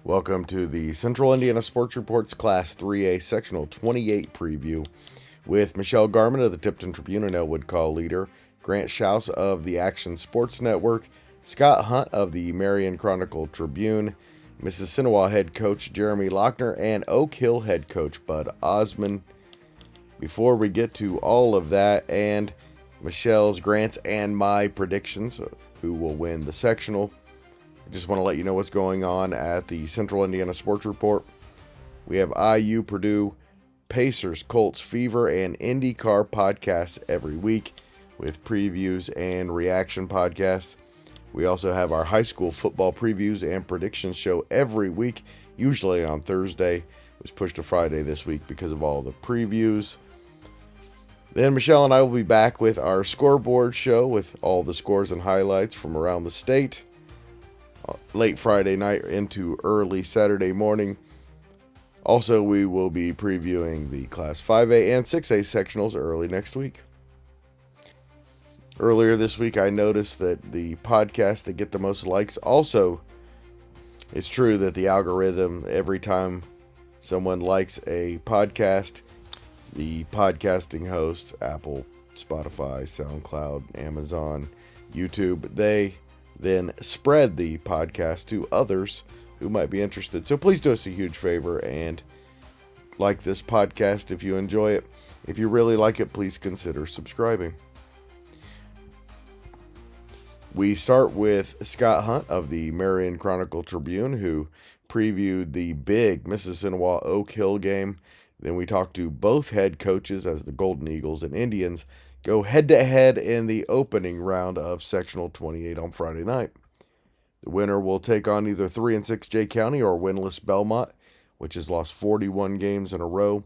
Welcome to the Central Indiana Sports Reports Class 3A Sectional 28 preview with Michelle Garmon of the Tipton Tribune and Elwood Call Leader, Grant Shouse of the Action Sports Network, Scott Hunt of the Marion Chronicle-Tribune, Mississinewa head coach Jeremy Lochner, and Oak Hill head coach Bud Ozmun. Before we get to all of that and Michelle's, Grant's, and my predictions, who will win the sectional, I just want to let you know what's going on at the Central Indiana Sports Report. We have IU, Purdue, Pacers, Colts, Fever, and IndyCar podcasts every week with previews and reaction podcasts. We also have our high school football previews and predictions show every week, usually on Thursday. It was pushed to Friday this week because of all the previews. Then Michelle and I will be back with our scoreboard show with all the scores and highlights from around the state. Late Friday night into early Saturday morning. Also, we will be previewing the Class 5A and 6A sectionals early next week. Earlier this week, I noticed that the podcasts that get the most likes also, it's true that the algorithm, every time someone likes a podcast, the podcasting hosts, Apple, Spotify, SoundCloud, Amazon, YouTube, they then spread the podcast to others who might be interested. So please do us a huge favor and like this podcast if you enjoy it. If you really like it, please consider subscribing. We start with Scott Hunt of the Marion Chronicle-Tribune, who previewed the big Mississinewa-Oak Hill game. Then we talked to both head coaches as the Golden Eagles and Indians go head-to-head in the opening round of Sectional 28 on Friday night. The winner will take on either 3-6 Jay County or winless Belmont, which has lost 41 games in a row.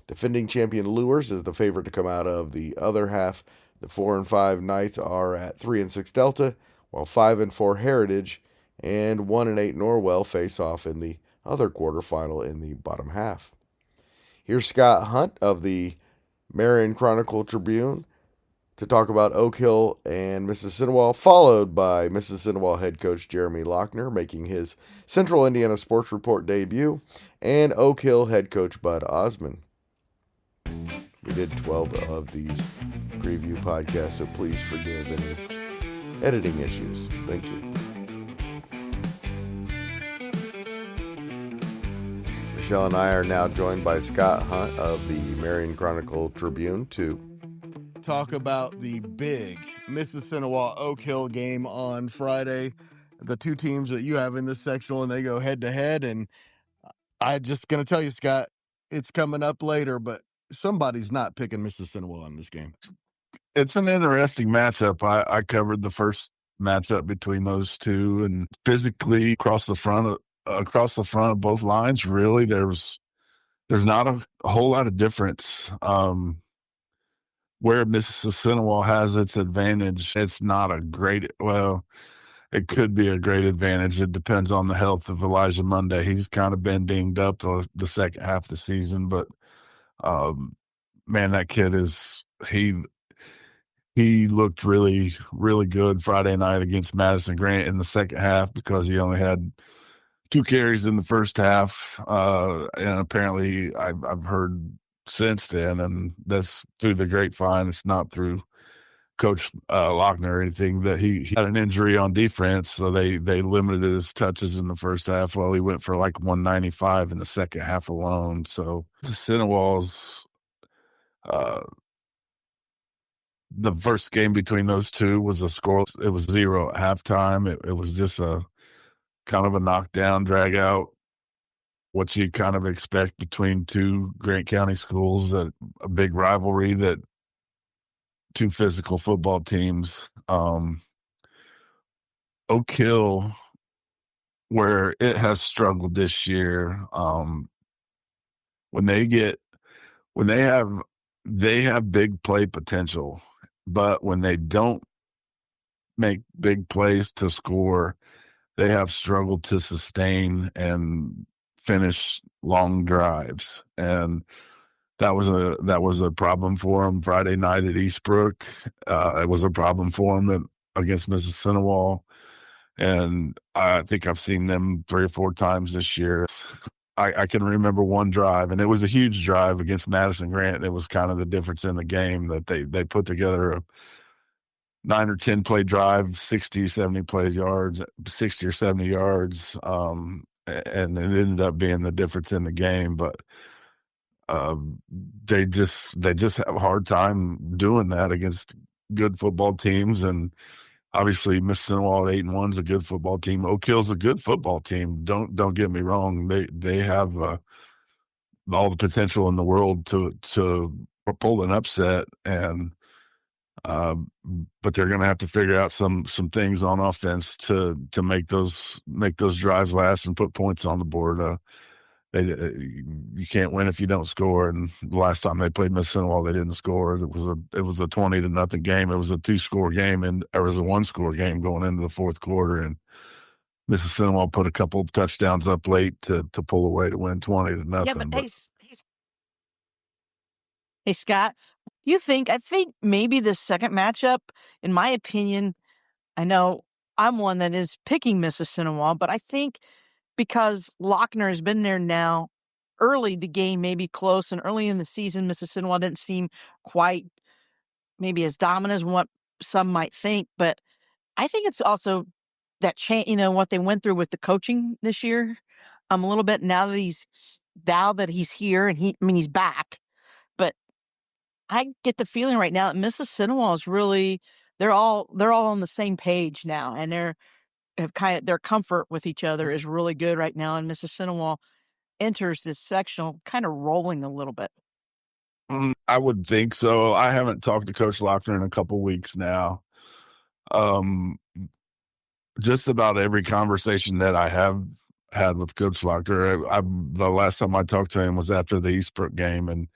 Defending champion Lures is the favorite to come out of the other half. The 4-5 Knights are at 3-6 Delta, while 5-4 Heritage and 1-8 Norwell face off in the other quarterfinal in the bottom half. Here's Scott Hunt of the Marion Chronicle-Tribune to talk about Oak Hill and Mississinewa, followed by Mississinewa head coach Jeremy Lochner making his Central Indiana Sports Report debut, and Oak Hill head coach Bud Ozmun. We did 12 of these preview podcasts, so please forgive any editing issues. Thank you. Michelle and I are now joined by Scott Hunt of the Marion Chronicle-Tribune to talk about the big Mississinewa-Oak Hill game on Friday. The two teams that you have in this sectional, and they go head-to-head. And I'm just going to tell you, Scott, it's coming up later, but somebody's not picking Mississinewa in this game. It's an interesting matchup. I covered the first matchup between those two, and physically across the front of both lines, really, there's not a whole lot of difference. Where Mississinewa has its advantage, it's not a great, well, it could be a great advantage. It depends on the health of Elijah Monday. He's kind of been dinged up the second half of the season, but man, that kid he looked really, really good Friday night against Madison Grant in the second half because he only had 2 carries in the first half. And apparently I've heard since then, and that's through the grapevine. It's not through Coach Lochner or anything, that he had an injury on defense. So they limited his touches in the first half while he went for like 195 in the second half alone. So Cinewa's, the first game between those two was a score. It was 0 at halftime. It was just a kind of a knockdown, drag out, what you kind of expect between two Grant County schools, a big rivalry, that two physical football teams. Oak Hill, where it has struggled this year, when they have big play potential, but when they don't make big plays to score, they have struggled to sustain and finish long drives. And that was a problem for them Friday night at Eastbrook. It was a problem for them against Mississinewa. And I think I've seen them 3 or 4 times this year. I can remember one drive, and it was a huge drive against Madison Grant. It was kind of the difference in the game that they put together a 9 or 10 play drive, 60, 70 play yards, 60 or 70 yards. And it ended up being the difference in the game. But they just have a hard time doing that against good football teams. And obviously Mississinewa 8-1 is a good football team. Oak Hill's a good football team. Don't get me wrong. They have all the potential in the world to pull an upset, and but they're going to have to figure out some things on offense to make those drives last and put points on the board. You can't win if you don't score. And the last time they played Mississinewa, they didn't score. It was a 20-0 game. It was a 2-score game, and there was a 1-score game going into the fourth quarter. And Mississinewa put a couple of touchdowns up late to pull away to win 20-0. Yeah, but hey, Scott, I think maybe the second matchup, in my opinion, I know I'm one that is picking Mississinewa, but I think because Lochner has been there now, early the game may be close, and early in the season, Mississinewa didn't seem quite maybe as dominant as what some might think. But I think it's also that change, what they went through with the coaching this year. A little bit now that he's here and he's back. But I get the feeling right now that Mississinewa is really they're all on the same page now, and their comfort with each other is really good right now. And Mississinewa enters this sectional kind of rolling a little bit. I would think so. I haven't talked to Coach Lochner in a couple weeks now. Just about every conversation that I have had with Coach Lochner, the last time I talked to him was after the Eastbrook game, and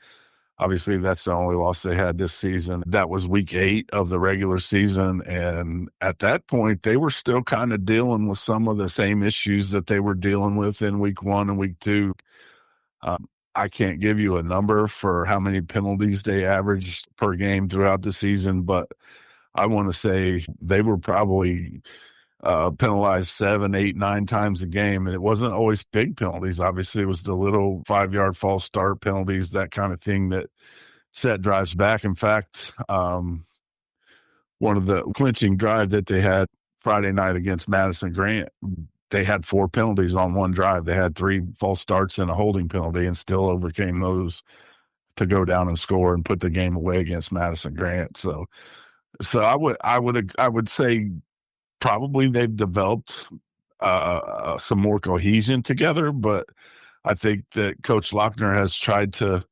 obviously that's the only loss they had this season. That was week 8 of the regular season, and at that point, they were still kind of dealing with some of the same issues that they were dealing with in week 1 and week 2. I can't give you a number for how many penalties they averaged per game throughout the season, but I want to say they were probably penalized 7, 8, 9 times a game. And it wasn't always big penalties. Obviously, it was the little 5-yard false start penalties, that kind of thing that set drives back. In fact, one of the clinching drive that they had Friday night against Madison Grant, they had 4 penalties on one drive. They had 3 false starts and a holding penalty and still overcame those to go down and score and put the game away against Madison Grant. So I would say probably they've developed some more cohesion together, but I think that Coach Lochner has tried to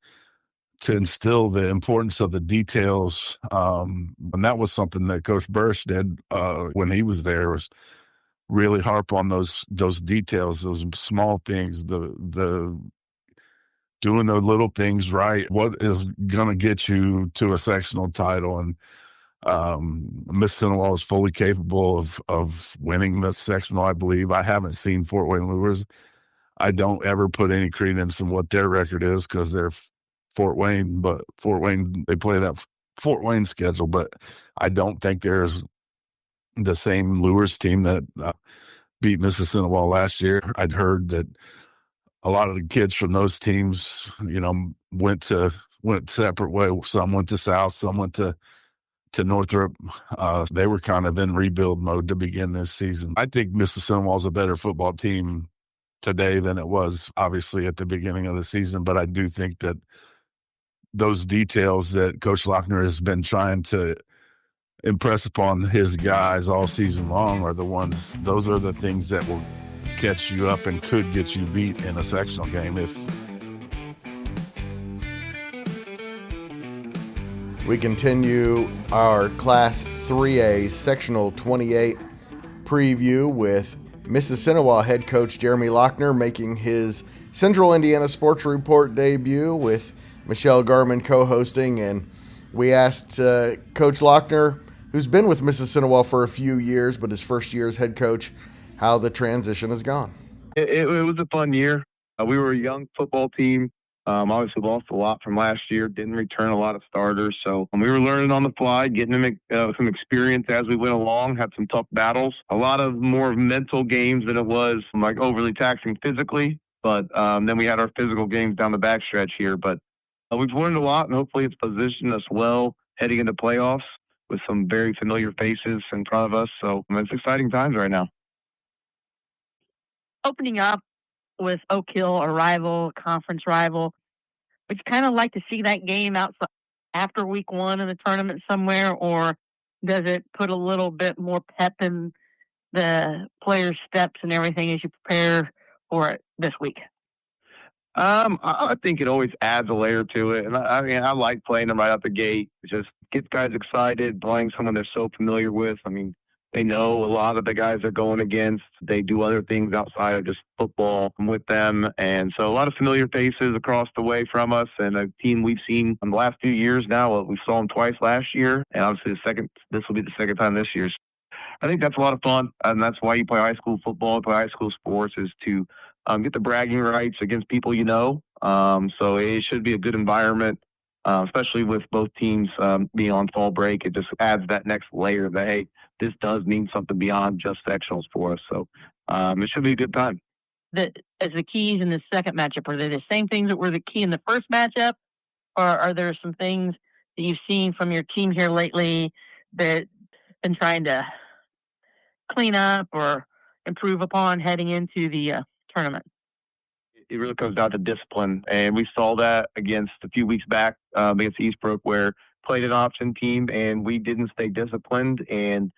instill the importance of the details. And that was something that Coach Burris did when he was there, was really harp on those details, those small things, the doing the little things right. What is going to get you to a sectional title? And Mississinewa is fully capable of winning the sectional, I believe. I haven't seen Fort Wayne Lures. I don't ever put any credence in what their record is because they're Fort Wayne, but Fort Wayne, they play that Fort Wayne schedule, but I don't think there's the same Lures team that beat Mississinewa last year. I'd heard that a lot of the kids from those teams, went separate ways. Some went to South, some went to Northrop. They were kind of in rebuild mode to begin this season. I think Mississinewa is a better football team today than it was obviously at the beginning of the season, but I do think that those details that Coach Lochner has been trying to impress upon his guys all season long those are the things that will catch you up and could get you beat in a sectional game. We continue our Class 3A Sectional 28 preview with Mississinewa head coach Jeremy Lochner making his Central Indiana Sports Report debut with Michelle Garmon co-hosting. And we asked Coach Lochner, who's been with Mississinewa for a few years, but his first year as head coach, how the transition has gone. It was a fun year. We were a young football team. Obviously lost a lot from last year, didn't return a lot of starters. So we were learning on the fly, getting them some experience as we went along, had some tough battles, a lot of more mental games than it was like overly taxing physically. But then we had our physical games down the backstretch here. But we've learned a lot, and hopefully it's positioned us well heading into playoffs with some very familiar faces in front of us. So it's exciting times right now. Opening up with Oak Hill, a rival, conference rival, would you kind of like to see that game outside after week one in the tournament somewhere, or does it put a little bit more pep in the players' steps and everything as you prepare for it this week? I think it always adds a layer to it. And I mean, I like playing them right out the gate. It just gets guys excited, playing someone they're so familiar with. I mean, they know a lot of the guys they're going against. They do other things outside of just football with them. And so a lot of familiar faces across the way from us, and a team we've seen in the last few years now. We saw them twice last year, and obviously this will be the second time this year. I think that's a lot of fun, and that's why you play high school football, play high school sports, is to get the bragging rights against people you know. So it should be a good environment, especially with both teams being on fall break. It just adds that next layer that, hey, this does mean something beyond just sectionals for us. So it should be a good time. As the keys in the second matchup, are they the same things that were the key in the first matchup, or are there some things that you've seen from your team here lately that been trying to clean up or improve upon heading into the tournament? It really comes down to discipline, and we saw that against a few weeks back against Eastbrook, where played an option team and we didn't stay disciplined, and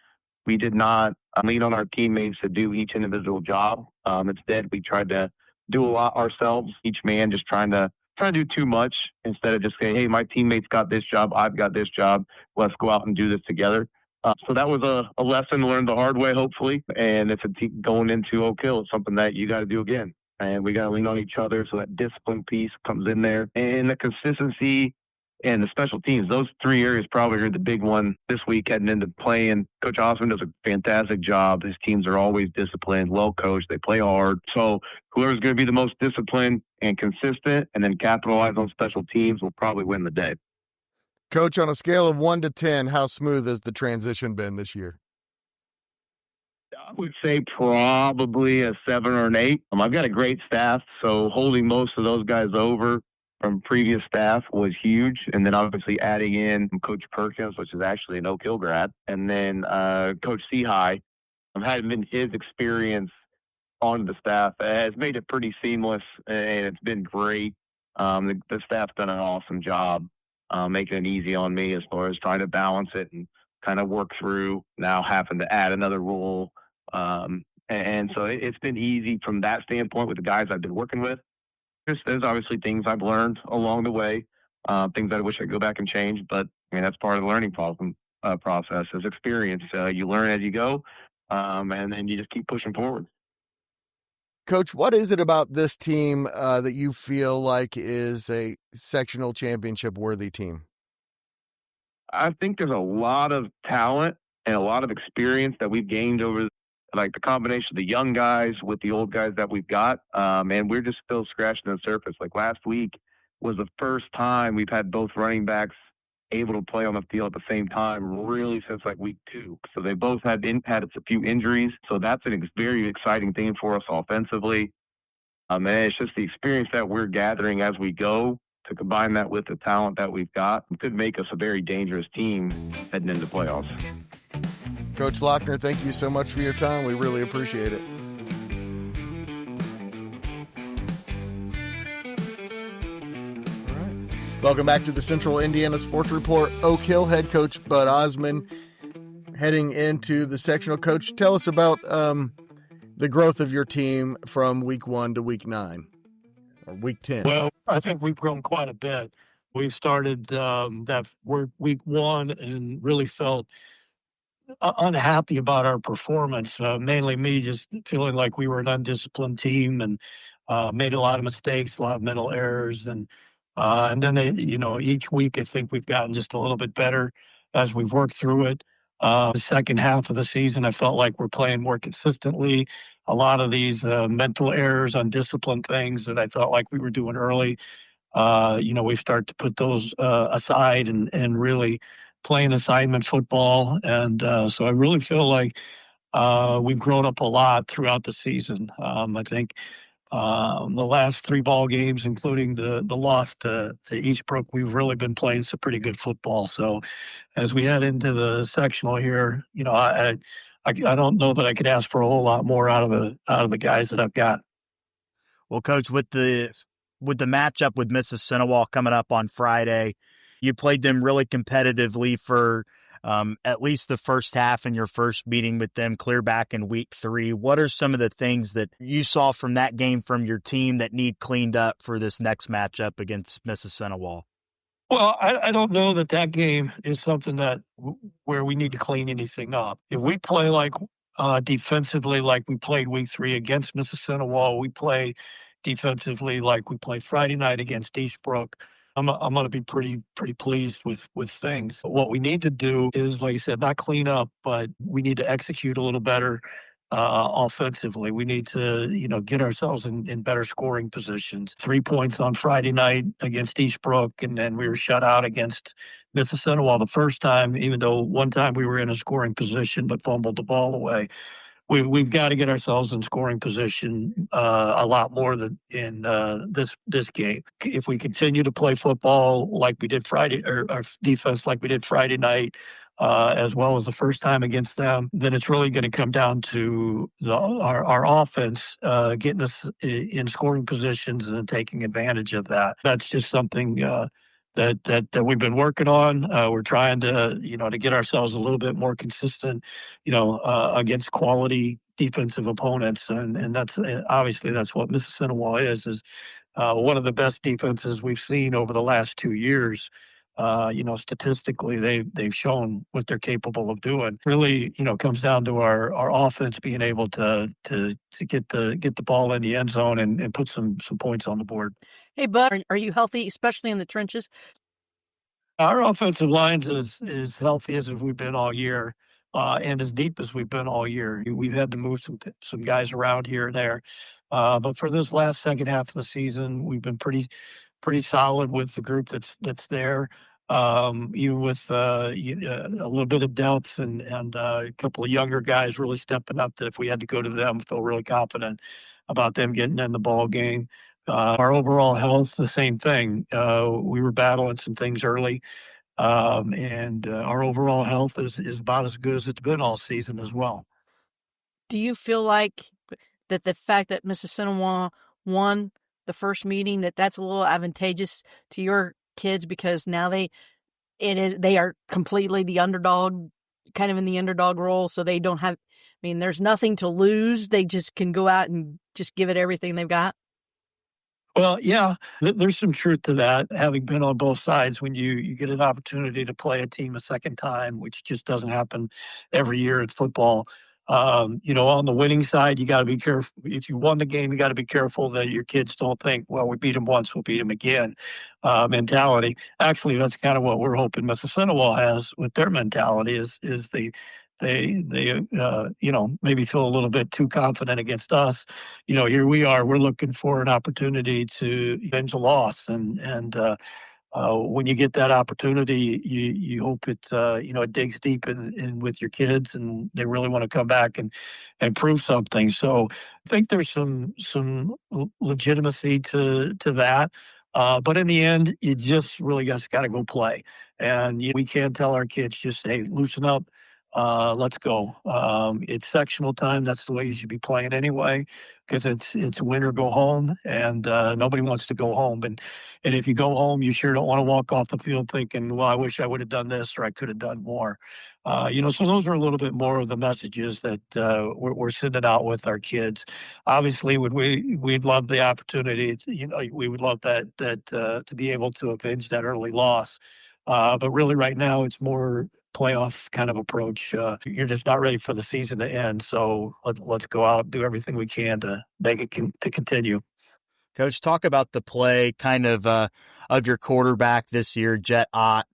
we did not lean on our teammates to do each individual job. Instead, we tried to do a lot ourselves, each man just trying to do too much instead of just saying, hey, my teammates got this job, I've got this job, let's go out and do this together. So that was a lesson learned the hard way, hopefully. And it's going into Oak Hill, it's something that you got to do again. And we got to lean on each other, so that discipline piece comes in there. And the consistency and the special teams, those three areas probably are the big one this week heading into playing. Coach Ozmun does a fantastic job. His teams are always disciplined, well coached. They play hard. So whoever's going to be the most disciplined and consistent and then capitalize on special teams will probably win the day. Coach, on a scale of 1 to 10, how smooth has the transition been this year? I would say probably a 7 or an 8. I've got a great staff, so holding most of those guys over from previous staff was huge. And then obviously adding in Coach Perkins, which is actually an Oak Hill grad, and then Coach Seahigh, having been his experience on the staff has made it pretty seamless, and it's been great. The staff's done an awesome job making it easy on me as far as trying to balance it and kind of work through now having to add another role. And so it's been easy from that standpoint with the guys I've been working with. There's obviously things I've learned along the way, things that I wish I'd go back and change, but I mean, that's part of the learning process is experience. You learn as you go, and then you just keep pushing forward. Coach, what is it about this team that you feel like is a sectional championship worthy team? I think there's a lot of talent and a lot of experience that we've gained over like the combination of the young guys with the old guys that we've got. And we're just still scratching the surface. Like last week was the first time we've had both running backs able to play on the field at the same time, really since like week 2. So they both had a few injuries. So that's a very exciting thing for us offensively. And it's just the experience that we're gathering as we go to combine that with the talent that we've got could make us a very dangerous team heading into playoffs. Coach Lochner, thank you so much for your time. We really appreciate it. All right. Welcome back to the Central Indiana Sports Report. Oak Hill head coach Bud Ozmun heading into the sectional. Coach, tell us about the growth of your team from week 1 to week 9 or week 10. Well, I think we've grown quite a bit. We started week 1 and really felt unhappy about our performance, mainly me just feeling like we were an undisciplined team and made a lot of mistakes, a lot of mental errors. And then, each week I think we've gotten just a little bit better as we've worked through it. The second half of the season, I felt like we're playing more consistently. A lot of these mental errors, undisciplined things that I felt like we were doing early we start to put those aside and really playing assignment football. And so I really feel like we've grown up a lot throughout the season. I think the last 3 ball games, including the loss to Eastbrook, we've really been playing some pretty good football. So as we head into the sectional here, I don't know that I could ask for a whole lot more out of the guys that I've got. Well, Coach, with the matchup with Mississinewa coming up on Friday, you played them really competitively for at least the first half in your first meeting with them clear back in week 3. What are some of the things that you saw from that game from your team that need cleaned up for this next matchup against Mississinewa? Well, I don't know that game is something where we need to clean anything up. If we play like defensively like we played week 3 against Mississinewa, we play defensively like we played Friday night against Eastbrook, I'm going to be pretty pleased with things. What we need to do is, like I said, not clean up, but we need to execute a little better offensively. We need to, get ourselves in better scoring positions. 3 points on Friday night against Eastbrook, and then we were shut out against Mississinewa the first time, even though one time we were in a scoring position but fumbled the ball away. We've got to get ourselves in scoring position a lot more than in this game. If we continue to play football like we did Friday, or our defense like we did Friday night, as well as the first time against them, then it's really going to come down to our offense getting us in scoring positions and taking advantage of that. That's just something that we've been working on. We're trying to get ourselves a little bit more consistent, against quality defensive opponents, and that's obviously that's what Mississinewa is one of the best defenses we've seen over the last 2 years. Statistically, they've shown what they're capable of doing. Really, comes down to our offense being able to get the ball in the end zone and put some points on the board. Hey, Bud, are you healthy, especially in the trenches? Our offensive line is as healthy as we've been all year, and as deep as we've been all year. We've had to move some guys around here and there, but for this last second half of the season, we've been pretty solid with the group that's there. Even with a little bit of depth and a couple of younger guys really stepping up, that if we had to go to them, feel really confident about them getting in the ball game. Our overall health, the same thing. We were battling some things early, and our overall health is about as good as it's been all season as well. Do you feel like that the fact that Mississinewa won the first meeting, that's a little advantageous to your kids, because now they are completely the underdog, kind of in the underdog role, so they don't have, there's nothing to lose. They just can go out and just give it everything they've got? Well, yeah, there's some truth to that, having been on both sides. When you get an opportunity to play a team a second time, which just doesn't happen every year in football. On the winning side, you got to be careful. If you won the game, you got to be careful that your kids don't think, well, we beat them once, we'll beat them again mentality. Actually, that's kind of what we're hoping Mississinewa has with their mentality is they maybe feel a little bit too confident against us. Here we are, we're looking for an opportunity to avenge a loss, and when you get that opportunity, you hope it digs deep in with your kids, and they really want to come back and prove something. So I think there's some legitimacy to that. But in the end, you just really got to go play, and we can't tell our kids just, hey, loosen up. Let's go. It's sectional time. That's the way you should be playing anyway, because it's win or go home, and nobody wants to go home. And if you go home, you sure don't want to walk off the field thinking, well, I wish I would have done this or I could have done more. So those are a little bit more of the messages that we're sending out with our kids. Obviously, we'd love the opportunity. We would love that to be able to avenge that early loss. But really, right now, it's more playoff kind of approach. You're just not ready for the season to end, so let's go out and do everything we can to make it to continue. Coach, talk about the play kind of your quarterback this year, Jet Ott.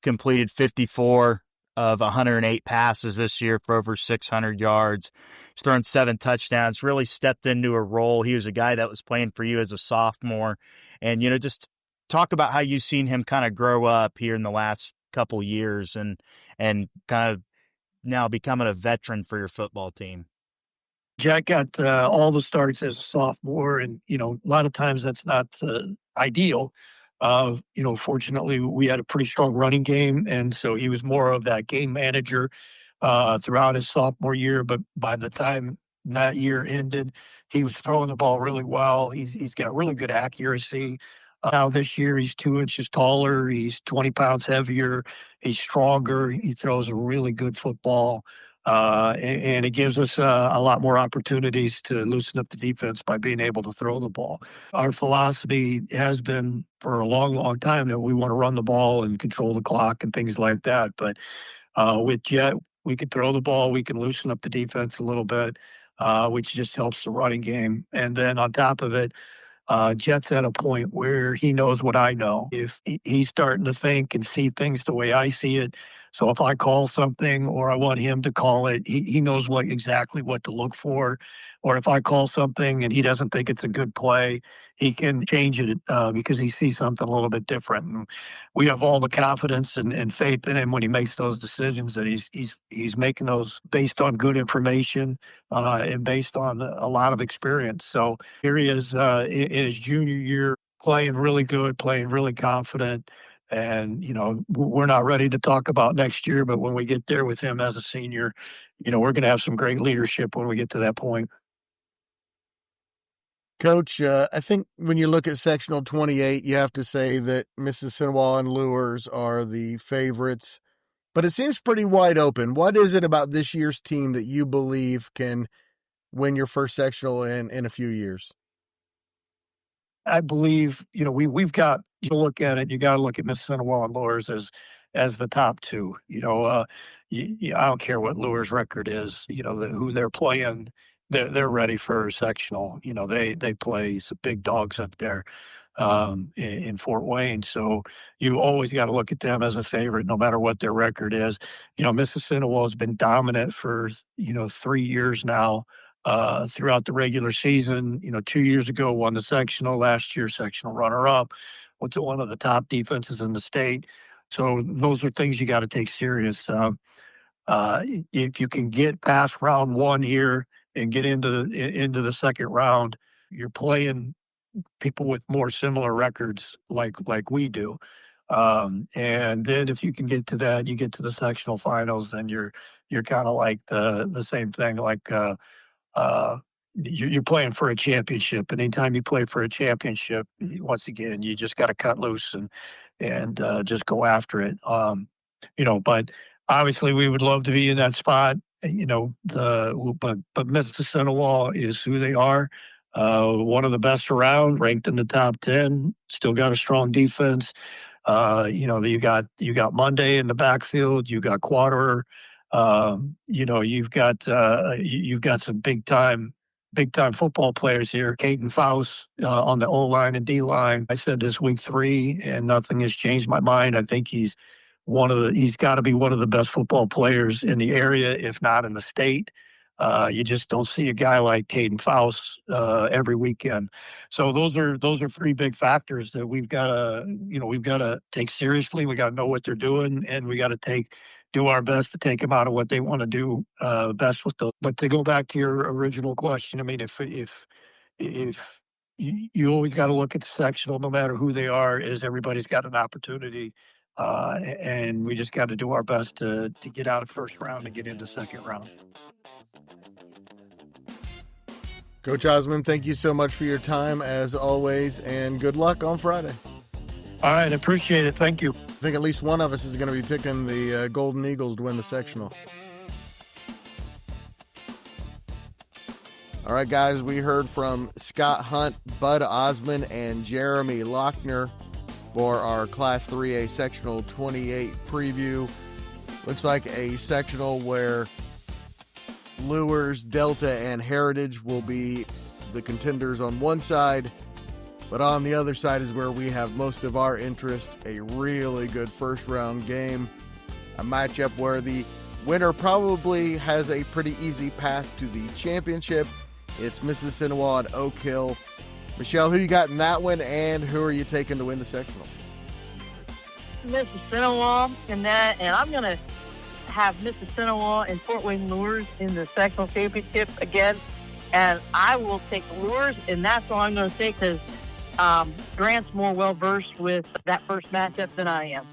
Completed 54 of 108 passes this year for over 600 yards. He's thrown 7 touchdowns, really stepped into a role. He was a guy that was playing for you as a sophomore. And, just talk about how you've seen him kind of grow up here in the last couple years and kind of now becoming a veteran for your football team. Jack got all the starts as a sophomore, and a lot of times that's not ideal. Fortunately, we had a pretty strong running game, and so he was more of that game manager throughout his sophomore year. But by the time that year ended, he was throwing the ball really well. He's got really good accuracy. Now this year he's 2 inches taller. He's 20 pounds heavier. He's stronger. He throws a really good football. And it gives us a lot more opportunities to loosen up the defense by being able to throw the ball. Our philosophy has been for a long, long time that we want to run the ball and control the clock and things like that. But with Jet, we can throw the ball. We can loosen up the defense a little bit, which just helps the running game. And then on top of it, Jet's at a point where he knows what I know. If he's starting to think and see things the way I see it, so if I call something or I want him to call it, he knows exactly what to look for. Or if I call something and he doesn't think it's a good play, he can change it because he sees something a little bit different. And we have all the confidence and faith in him when he makes those decisions that he's making those based on good information and based on a lot of experience. So here he is in his junior year, playing really good, playing really confident. And, we're not ready to talk about next year, but when we get there with him as a senior, we're going to have some great leadership when we get to that point. Coach, I think when you look at Sectional 28, you have to say that Mississinewa and Lures are the favorites, but it seems pretty wide open. What is it about this year's team that you believe can win your first sectional in a few years? I believe, we've got to look at it. You got to look at Mississinewa and Lures as the top two. I don't care what Lures' record is. Who they're playing, they're ready for sectional. They play some big dogs up there in Fort Wayne. So you always got to look at them as a favorite, no matter what their record is. Mississinewa has been dominant for 3 years now. Throughout the regular season, 2 years ago won the sectional, last year sectional runner-up, went to one of the top defenses in the state. So those are things you got to take serious. If you can get past round one here and get into the second round, you're playing people with more similar records like we do. And then if you can get to that, you get to the sectional finals, then you're kind of like the same thing, like you're playing for a championship. And anytime you play for a championship, once again, you just got to cut loose and just go after it. But obviously we would love to be in that spot. But Mississinewa is who they are. One of the best around, ranked in the top 10. Still got a strong defense. You got Monday in the backfield. You got Quaterer. You've got some big time football players here. Caden Faust on the O line and D line. I said this week 3, and nothing has changed my mind. I think he's got to be one of the best football players in the area, if not in the state. You just don't see a guy like Caden Faust every weekend. So those are 3 big factors that we've got to take seriously. We got to know what they're doing, and we got to do our best to take them out of what they want to do best with those. But to go back to your original question, I mean, if you always got to look at the sectional, no matter who they are, is everybody's got an opportunity. And we just got to do our best to get out of first round and get into second round. Coach Ozmun, thank you so much for your time as always, and good luck on Friday. All right, appreciate it. Thank you. I think at least one of us is going to be picking the Golden Eagles to win the sectional. All right, guys, we heard from Scott Hunt, Bud Ozmun, and Jeremy Lochner for our Class 3A Sectional 28 preview. Looks like a sectional where Lures, Delta, and Heritage will be the contenders on one side, but on the other side is where we have most of our interest, a really good first-round game, a matchup where the winner probably has a pretty easy path to the championship. It's Mississinewa and Oak Hill. Michelle, who you got in that one, and who are you taking to win the sectional? Mississinewa in that, and I'm going to have Mississinewa and Fort Wayne Lures in the sectional championship again. And I will take Lures, and that's all I'm going to take because Grant's more well-versed with that first matchup than I am.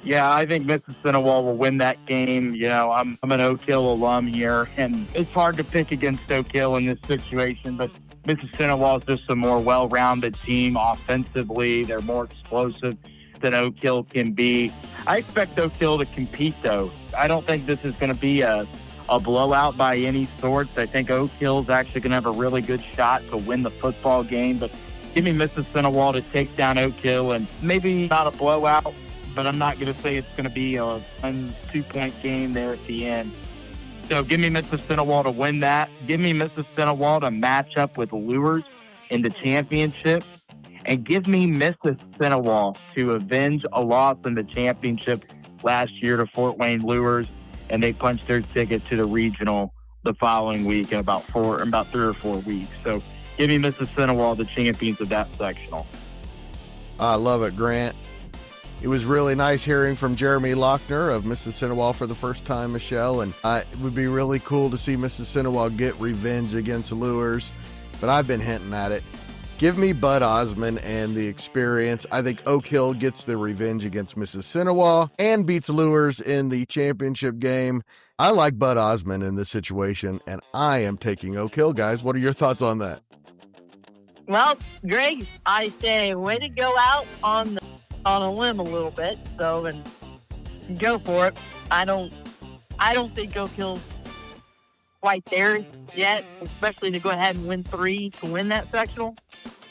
Yeah, I think Mississinewa will win that game. You know, I'm an Oak Hill alum here, and it's hard to pick against Oak Hill in this situation, but Mississinewa is just a more well-rounded team offensively. They're more explosive than Oak Hill can be. I expect Oak Hill to compete, though. I don't think this is going to be a blowout by any sorts. I think Oak Hill's actually going to have a really good shot to win the football game, but give me Mississinewa to take down Oak Hill, and maybe not a blowout, but I'm not going to say it's going to be a 2-point game there at the end. So give me Mississinewa to win that. Give me Mississinewa to match up with Lures in the championship. And give me Mississinewa to avenge a loss in the championship last year to Fort Wayne Lures. And they punched their ticket to the regional the following week in about 3 or 4 weeks. So give me Mississinewa, the champions of that sectional. I love it, Grant. It was really nice hearing from Jeremy Lochner of Mississinewa for the first time, Michelle, and it would be really cool to see Mississinewa get revenge against Lures, but I've been hinting at it. Give me Bud Ozmun and the experience. I think Oak Hill gets the revenge against Mississinewa and beats Lures in the championship game. I like Bud Ozmun in this situation, and I am taking Oak Hill, guys. What are your thoughts on that? Well, Greg, I say way to go out on a limb a little bit, so and go for it. I don't think Oak Hill's quite there yet, especially to go ahead and win 3 to win that sectional.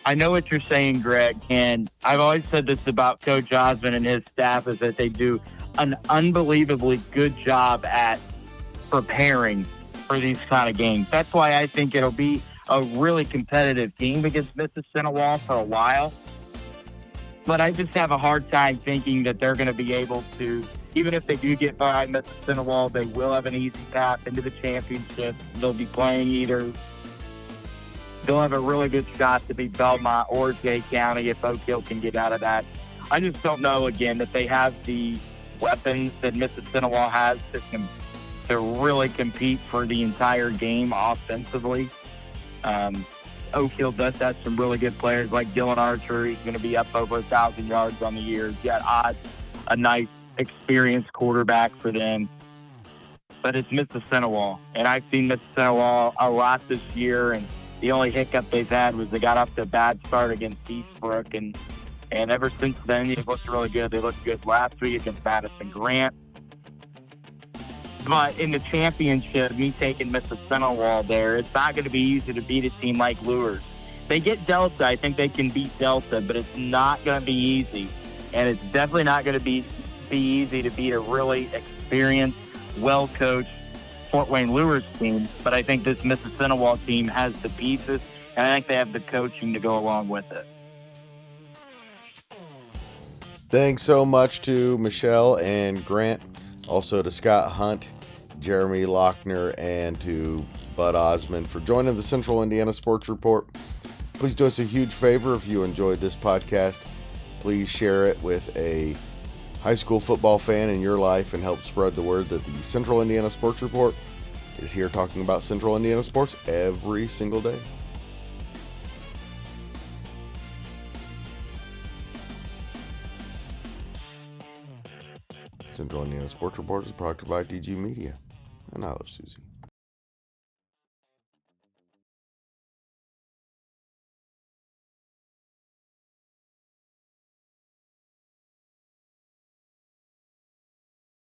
I know what you're saying, Greg, and I've always said this about Coach Ozmun and his staff is that they do an unbelievably good job at preparing for these kind of games. That's why I think it'll be a really competitive game against Mississinewa for a while. But I just have a hard time thinking that they're going to be able to, even if they do get by Mississinewa, they will have an easy path into the championship. They'll be playing they'll have a really good shot to beat Belmont or Jay County if Oak Hill can get out of that. I just don't know, again, that they have the weapons that Mississinewa has to really compete for the entire game offensively. Oak Hill does have some really good players like Dylan Archer. He's going to be up over 1,000 yards on the year. He's got Odd, a nice, experienced quarterback for them. But it's Mississinewa, and I've seen Mississinewa a lot this year, and the only hiccup they've had was they got off to a bad start against Eastbrook, and ever since then, they've looked really good. They looked good last week against Madison Grant. But in the championship, me taking Mississinewa there, it's not going to be easy to beat a team like Lures. They get Delta. I think they can beat Delta, but it's not going to be easy. And it's definitely not going to be easy to beat a really experienced, well-coached Fort Wayne Lures team. But I think this Mississinewa team has the pieces, and I think they have the coaching to go along with it. Thanks so much to Michelle and Grant, also to Scott Hunt, Jeremy Lochner, and to Bud Ozmun for joining the Central Indiana Sports Report. Please do us a huge favor if you enjoyed this podcast. Please share it with a high school football fan in your life and help spread the word that the Central Indiana Sports Report is here talking about Central Indiana sports every single day. Central Indiana Sports Report is brought to you by DG Media. And I love Susie.